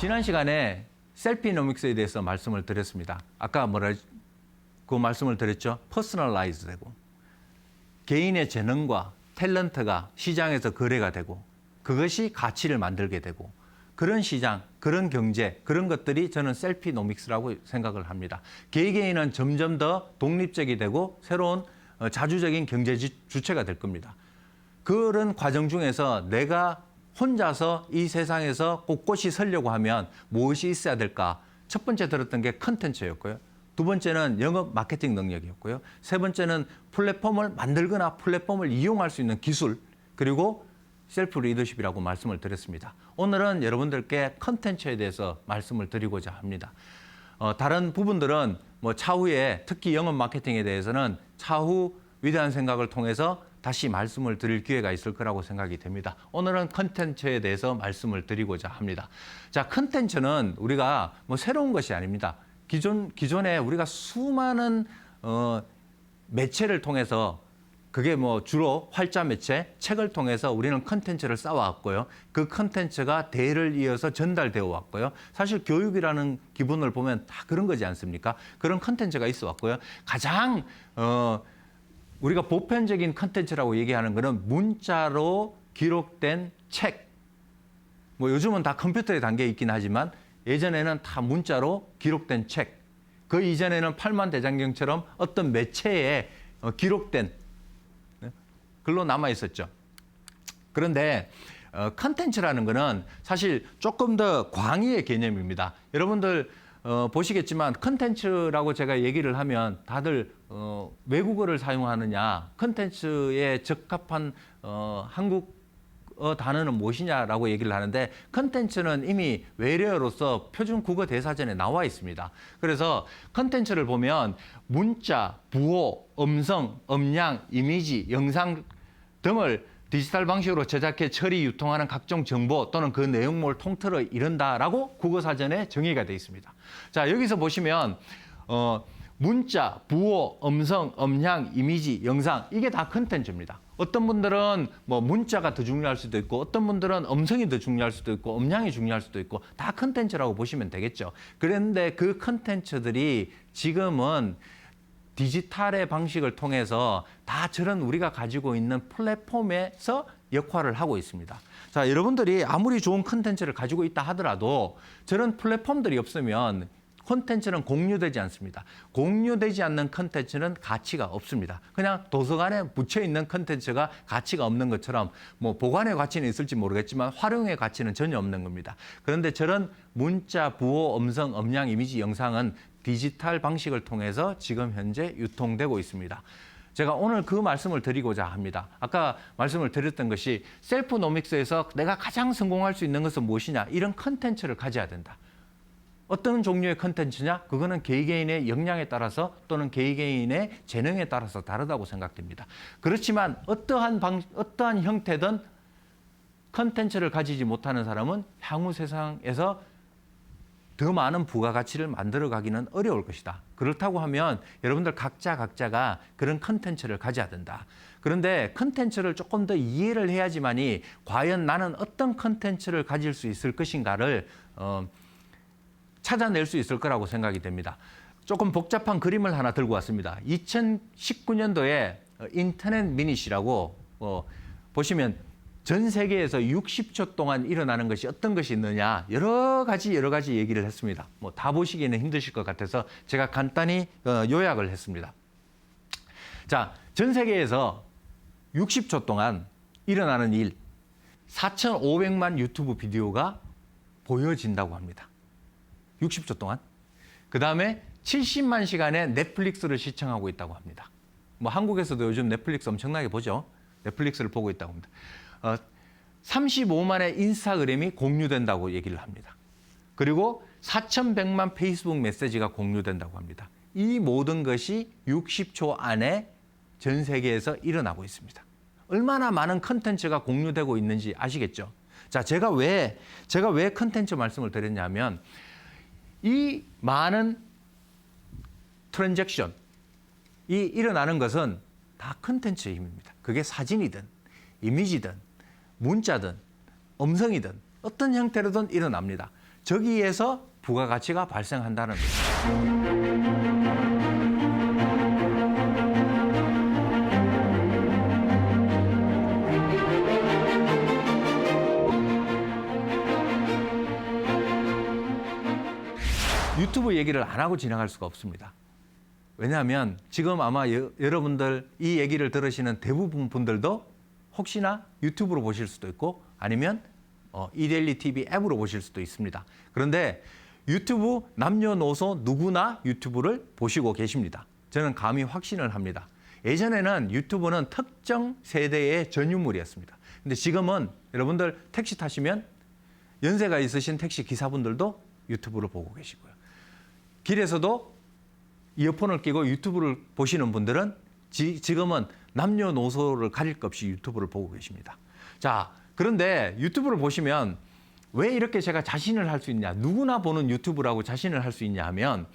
지난 시간에 셀피노믹스에 대해서 말씀을 드렸습니다. 아까 그 말씀을 드렸죠. 퍼스널라이즈 되고 개인의 재능과 탤런트가 시장에서 거래가 되고 그것이 가치를 만들게 되고 그런 시장, 그런 경제, 그런 것들이 저는 셀피노믹스라고 생각을 합니다. 개개인은 점점 더 독립적이 되고 새로운 자주적인 경제 주체가 될 겁니다. 그런 과정 중에서 내가 혼자서 이 세상에서 꼿꼿이 서려고 하면 무엇이 있어야 될까? 첫 번째 들었던 게 컨텐츠였고요. 두 번째는 영업 마케팅 능력이었고요. 세 번째는 플랫폼을 만들거나 플랫폼을 이용할 수 있는 기술, 그리고 셀프 리더십이라고 말씀을 드렸습니다. 오늘은 여러분들께 컨텐츠에 대해서 말씀을 드리고자 합니다. 다른 부분들은 차후에 특히 영업 마케팅에 대해서는 차후 위대한 생각을 통해서 다시 말씀을 드릴 기회가 있을 거라고 생각이 됩니다. 오늘은 컨텐츠에 대해서 말씀을 드리고자 합니다. 자, 컨텐츠는 우리가 새로운 것이 아닙니다. 기존에 우리가 수많은 매체를 통해서 그게 주로 활자 매체, 책을 통해서 우리는 컨텐츠를 쌓아왔고요. 그 컨텐츠가 대를 이어서 전달되어 왔고요. 사실 교육이라는 기본을 보면 다 그런 거지 않습니까? 그런 컨텐츠가 있어 왔고요. 가장 우리가 보편적인 컨텐츠라고 얘기하는 거는 문자로 기록된 책. 요즘은 다 컴퓨터에 담겨 있긴 하지만 예전에는 다 문자로 기록된 책. 그 이전에는 팔만대장경처럼 어떤 매체에 기록된 글로 남아 있었죠. 그런데 컨텐츠라는 거는 사실 조금 더 광의의 개념입니다. 여러분들 보시겠지만 컨텐츠라고 제가 얘기를 하면 다들 외국어를 사용하느냐, 컨텐츠에 적합한 한국어 단어는 무엇이냐라고 얘기를 하는데 컨텐츠는 이미 외래어로서 표준 국어 대사전에 나와 있습니다. 그래서 컨텐츠를 보면 문자, 부호, 음성, 음량, 이미지, 영상 등을 디지털 방식으로 제작해 처리, 유통하는 각종 정보 또는 그 내용물을 통틀어 이른다라고 국어사전에 정의가 되어 있습니다. 자, 여기서 보시면 문자, 부호, 음성, 음량, 이미지, 영상 이게 다 컨텐츠입니다. 어떤 분들은 문자가 더 중요할 수도 있고 어떤 분들은 음성이 더 중요할 수도 있고 음량이 중요할 수도 있고 다 컨텐츠라고 보시면 되겠죠. 그런데 그 컨텐츠들이 지금은 디지털의 방식을 통해서 다 저런 우리가 가지고 있는 플랫폼에서 역할을 하고 있습니다. 자, 여러분들이 아무리 좋은 컨텐츠를 가지고 있다 하더라도 저런 플랫폼들이 없으면 콘텐츠는 공유되지 않습니다. 공유되지 않는 컨텐츠는 가치가 없습니다. 그냥 도서관에 묻혀 있는 컨텐츠가 가치가 없는 것처럼 보관의 가치는 있을지 모르겠지만 활용의 가치는 전혀 없는 겁니다. 그런데 저런 문자, 부호, 음성, 음량, 이미지, 영상은 디지털 방식을 통해서 지금 현재 유통되고 있습니다. 제가 오늘 그 말씀을 드리고자 합니다. 아까 말씀을 드렸던 것이 셀프노믹스에서 내가 가장 성공할 수 있는 것은 무엇이냐, 이런 컨텐츠를 가져야 된다. 어떤 종류의 컨텐츠냐? 그거는 개개인의 역량에 따라서 또는 개개인의 재능에 따라서 다르다고 생각됩니다. 그렇지만 어떠한 형태든 컨텐츠를 가지지 못하는 사람은 향후 세상에서 더 많은 부가가치를 만들어가기는 어려울 것이다. 그렇다고 하면 여러분들 각자가 그런 컨텐츠를 가져야 된다. 그런데 컨텐츠를 조금 더 이해를 해야지만이 과연 나는 어떤 컨텐츠를 가질 수 있을 것인가를 찾아낼 수 있을 거라고 생각이 됩니다. 조금 복잡한 그림을 하나 들고 왔습니다. 2019년도에 인터넷 미닛이라고 보시면 전 세계에서 60초 동안 일어나는 것이 어떤 것이 있느냐 여러 가지 얘기를 했습니다. 다 보시기에는 힘드실 것 같아서 제가 간단히 요약을 했습니다. 자, 전 세계에서 60초 동안 일어나는 일 4,500만 유튜브 비디오가 보여진다고 합니다. 60초 동안. 그 다음에 70만 시간의 넷플릭스를 시청하고 있다고 합니다. 한국에서도 요즘 넷플릭스 엄청나게 보죠. 넷플릭스를 보고 있다고 합니다. 35만의 인스타그램이 공유된다고 얘기를 합니다. 그리고 4,100만 페이스북 메시지가 공유된다고 합니다. 이 모든 것이 60초 안에 전 세계에서 일어나고 있습니다. 얼마나 많은 컨텐츠가 공유되고 있는지 아시겠죠? 자, 제가 왜 컨텐츠 말씀을 드렸냐면 이 많은 트랜잭션이 일어나는 것은 다 컨텐츠의 힘입니다. 그게 사진이든 이미지든 문자든 음성이든 어떤 형태로든 일어납니다. 저기에서 부가가치가 발생한다는 거죠. 유튜브 얘기를 안 하고 지나갈 수가 없습니다. 왜냐하면 지금 아마 여러분들 이 얘기를 들으시는 대부분 분들도 혹시나 유튜브로 보실 수도 있고 아니면 이데일리 TV 앱으로 보실 수도 있습니다. 그런데 유튜브 남녀노소 누구나 유튜브를 보시고 계십니다. 저는 감히 확신을 합니다. 예전에는 유튜브는 특정 세대의 전유물이었습니다. 근데 지금은 여러분들 택시 타시면 연세가 있으신 택시 기사분들도 유튜브를 보고 계시고요. 길에서도 이어폰을 끼고 유튜브를 보시는 분들은 지금은 남녀노소를 가릴 것 없이 유튜브를 보고 계십니다. 자, 그런데 유튜브를 보시면 왜 이렇게 제가 자신을 할 수 있냐, 누구나 보는 유튜브라고 자신을 할 수 있냐 하면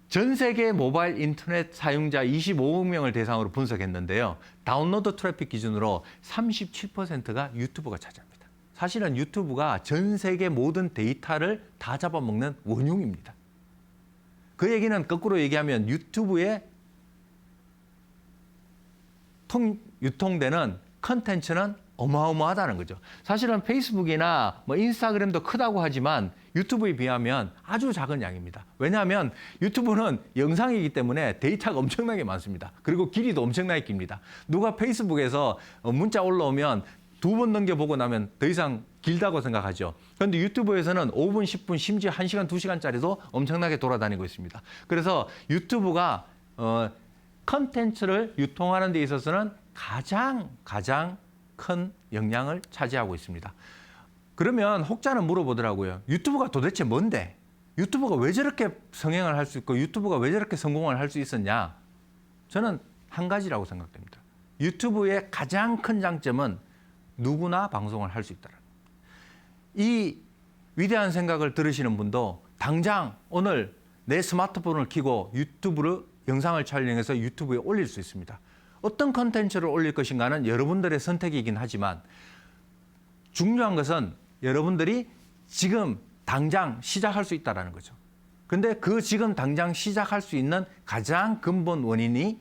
전 세계 모바일 인터넷 사용자 25억 명을 대상으로 분석했는데요. 다운로드 트래픽 기준으로 37%가 유튜브가 차지합니다. 사실은 유튜브가 전 세계 모든 데이터를 다 잡아먹는 원흉입니다. 그 얘기는 거꾸로 얘기하면 유튜브에 유통되는 컨텐츠는 어마어마하다는 거죠. 사실은 페이스북이나 인스타그램도 크다고 하지만 유튜브에 비하면 아주 작은 양입니다. 왜냐하면 유튜브는 영상이기 때문에 데이터가 엄청나게 많습니다. 그리고 길이도 엄청나게 깁니다. 누가 페이스북에서 문자 올라오면 2번 넘겨보고 나면 더 이상 길다고 생각하죠. 그런데 유튜브에서는 5분, 10분, 심지어 1시간, 2시간짜리도 엄청나게 돌아다니고 있습니다. 그래서 유튜브가 컨텐츠를 유통하는 데 있어서는 가장 큰 영향을 차지하고 있습니다. 그러면 혹자는 물어보더라고요. 유튜브가 도대체 뭔데? 유튜브가 왜 저렇게 성행을 할 수 있고 유튜브가 왜 저렇게 성공을 할 수 있었냐? 저는 한 가지라고 생각됩니다. 유튜브의 가장 큰 장점은 누구나 방송을 할 수 있다는 거예요. 이 위대한 생각을 들으시는 분도 당장 오늘 내 스마트폰을 켜고 유튜브로 영상을 촬영해서 유튜브에 올릴 수 있습니다. 어떤 컨텐츠를 올릴 것인가는 여러분들의 선택이긴 하지만 중요한 것은 여러분들이 지금 당장 시작할 수 있다는 거죠. 근데 그 지금 당장 시작할 수 있는 가장 근본이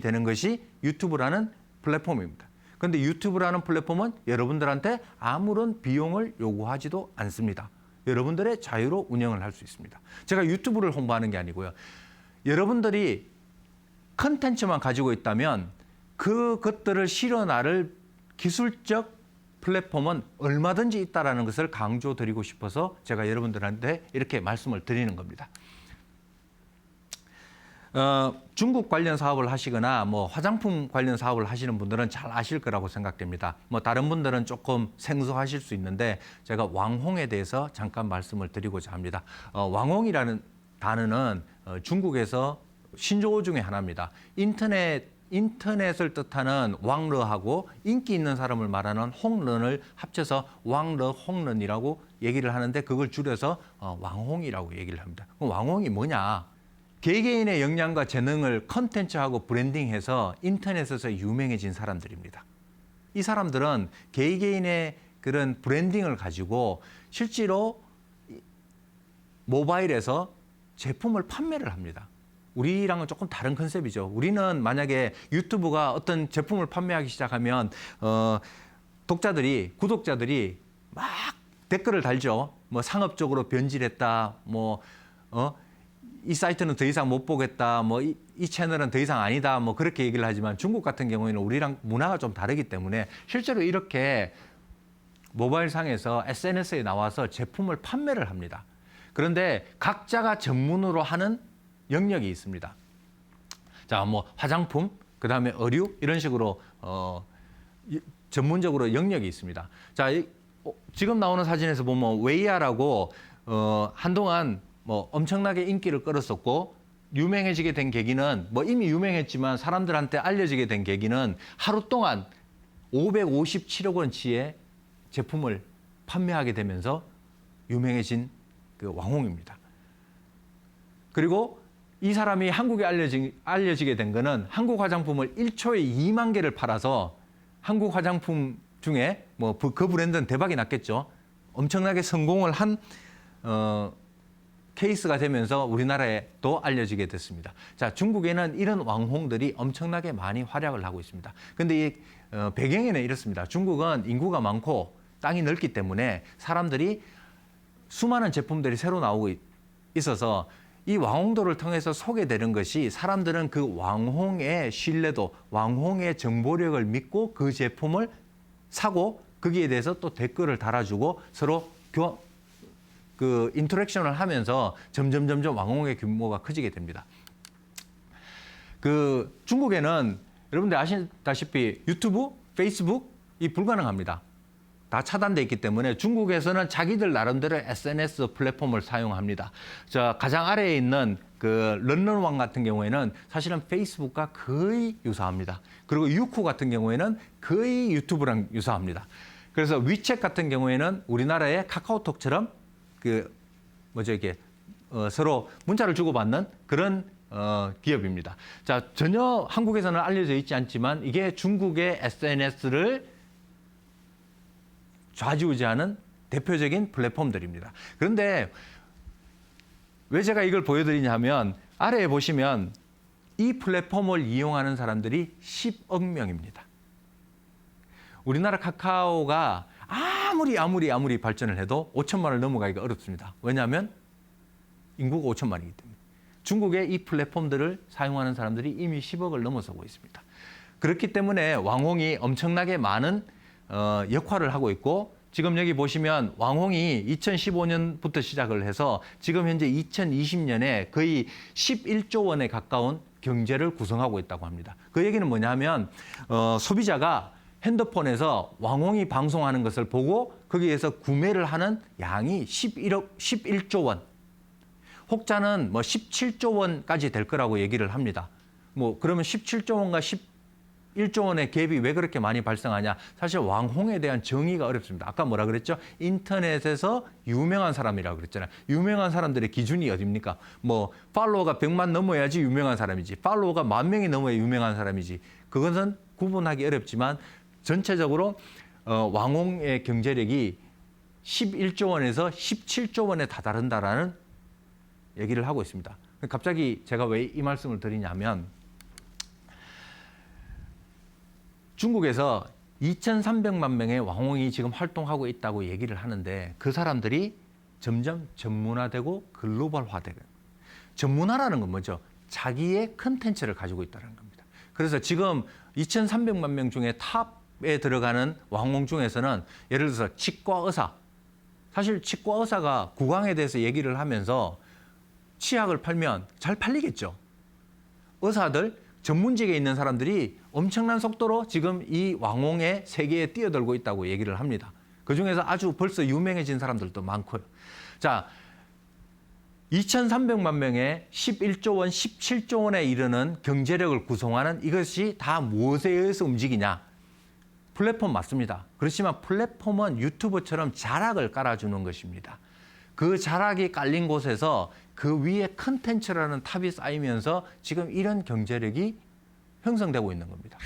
되는 것이 유튜브라는 플랫폼입니다. 그런데 유튜브라는 플랫폼은 여러분들한테 아무런 비용을 요구하지도 않습니다. 여러분들의 자유로 운영을 할 수 있습니다. 제가 유튜브를 홍보하는 게 아니고요. 여러분들이 컨텐츠만 가지고 있다면 그것들을 실어나를 기술적 플랫폼은 얼마든지 있다는 것을 강조드리고 싶어서 제가 여러분들한테 이렇게 말씀을 드리는 겁니다. 중국 관련 사업을 하시거나 화장품 관련 사업을 하시는 분들은 잘 아실 거라고 생각됩니다. 다른 분들은 조금 생소하실 수 있는데 제가 왕홍에 대해서 잠깐 말씀을 드리고자 합니다. 왕홍이라는 단어는 중국에서 신조어 중에 하나입니다. 인터넷을 뜻하는 왕러하고 인기 있는 사람을 말하는 홍런을 합쳐서 왕러 홍런이라고 얘기를 하는데 그걸 줄여서 왕홍이라고 얘기를 합니다. 그럼 왕홍이 뭐냐? 개개인의 역량과 재능을 컨텐츠하고 브랜딩해서 인터넷에서 유명해진 사람들입니다. 이 사람들은 개개인의 그런 브랜딩을 가지고 실제로 모바일에서 제품을 판매를 합니다. 우리랑은 조금 다른 컨셉이죠. 우리는 만약에 유튜브가 어떤 제품을 판매하기 시작하면 구독자들이 막 댓글을 달죠. 상업적으로 변질했다. 이 사이트는 더 이상 못 보겠다. 이 채널은 더 이상 아니다. 그렇게 얘기를 하지만 중국 같은 경우에는 우리랑 문화가 좀 다르기 때문에 실제로 이렇게 모바일 상에서 SNS에 나와서 제품을 판매를 합니다. 그런데 각자가 전문으로 하는 영역이 있습니다. 자, 화장품, 그 다음에 의류 이런 식으로 전문적으로 영역이 있습니다. 자, 지금 나오는 사진에서 보면 웨이야라고 한동안 엄청나게 인기를 끌었었고 유명해지게 된 계기는 이미 유명했지만 사람들한테 알려지게 된 계기는 하루 동안 557억 원치의 제품을 판매하게 되면서 유명해진 그 왕홍입니다. 그리고 이 사람이 한국에 알려지게 된 거는 한국 화장품을 1초에 2만 개를 팔아서 한국 화장품 중에 그 브랜드는 대박이 났겠죠. 엄청나게 성공을 한 케이스가 되면서 우리나라에 또 알려지게 됐습니다. 자, 중국에는 이런 왕홍들이 엄청나게 많이 활약을 하고 있습니다. 근데 이 배경에는 이렇습니다. 중국은 인구가 많고 땅이 넓기 때문에 사람들이 수많은 제품들이 새로 나오고 있어서 이 왕홍도를 통해서 소개되는 것이 사람들은 그 왕홍의 신뢰도, 왕홍의 정보력을 믿고 그 제품을 사고 거기에 대해서 또 댓글을 달아주고 서로 인터랙션을 하면서 점점 왕홍의 규모가 커지게 됩니다. 그 중국에는 여러분들 아시다시피 유튜브, 페이스북이 불가능합니다. 다 차단돼 있기 때문에 중국에서는 자기들 나름대로 SNS 플랫폼을 사용합니다. 자, 가장 아래에 있는 그 런런왕 같은 경우에는 사실은 페이스북과 거의 유사합니다. 그리고 유쿠 같은 경우에는 거의 유튜브랑 유사합니다. 그래서 위챗 같은 경우에는 우리나라의 카카오톡처럼 이게 서로 문자를 주고받는 그런 기업입니다. 자, 전혀 한국에서는 알려져 있지 않지만 이게 중국의 SNS를 좌지우지하는 대표적인 플랫폼들입니다. 그런데 왜 제가 이걸 보여드리냐 하면 아래에 보시면 이 플랫폼을 이용하는 사람들이 10억 명입니다. 우리나라 카카오가 아무리 발전을 해도 5천만을 넘어가기가 어렵습니다. 왜냐하면 인구가 5천만이기 때문에. 중국의 이 플랫폼들을 사용하는 사람들이 이미 10억을 넘어서고 있습니다. 그렇기 때문에 왕홍이 엄청나게 많은 역할을 하고 있고 지금 여기 보시면 왕홍이 2015년부터 시작을 해서 지금 현재 2020년에 거의 11조 원에 가까운 경제를 구성하고 있다고 합니다. 그 얘기는 뭐냐면 소비자가 핸드폰에서 왕홍이 방송하는 것을 보고 거기에서 구매를 하는 양이 11조 원. 혹자는 17조 원까지 될 거라고 얘기를 합니다. 그러면 17조 원과 11조 원의 갭이 왜 그렇게 많이 발생하냐? 사실 왕홍에 대한 정의가 어렵습니다. 아까 뭐라 그랬죠? 인터넷에서 유명한 사람이라고 그랬잖아요. 유명한 사람들의 기준이 어딥니까? 팔로워가 100만 넘어야지 유명한 사람이지. 팔로워가 10,000명이 넘어야 유명한 사람이지. 그것은 구분하기 어렵지만 전체적으로 왕홍의 경제력이 11조 원에서 17조 원에 다다른다라는 얘기를 하고 있습니다. 갑자기 제가 왜 이 말씀을 드리냐면 중국에서 2,300만 명의 왕홍이 지금 활동하고 있다고 얘기를 하는데 그 사람들이 점점 전문화되고 글로벌화되고 전문화라는 건 뭐죠? 자기의 컨텐츠를 가지고 있다는 겁니다. 그래서 지금 2,300만 명 중에 탑에 들어가는 왕홍 중에서는 예를 들어서 치과 의사. 사실 치과 의사가 구강에 대해서 얘기를 하면서 치약을 팔면 잘 팔리겠죠. 의사들, 전문직에 있는 사람들이 엄청난 속도로 지금 이 왕홍의 세계에 뛰어들고 있다고 얘기를 합니다. 그중에서 아주 벌써 유명해진 사람들도 많고요. 자, 2,300만 명의 11조 원, 17조 원에 이르는 경제력을 구성하는 이것이 다 무엇에 의해서 움직이냐? 플랫폼 맞습니다. 그렇지만 플랫폼은 유튜브처럼 자락을 깔아주는 것입니다. 그 자락이 깔린 곳에서 그 위에 컨텐츠라는 탑이 쌓이면서 지금 이런 경제력이 형성되고 있는 겁니다.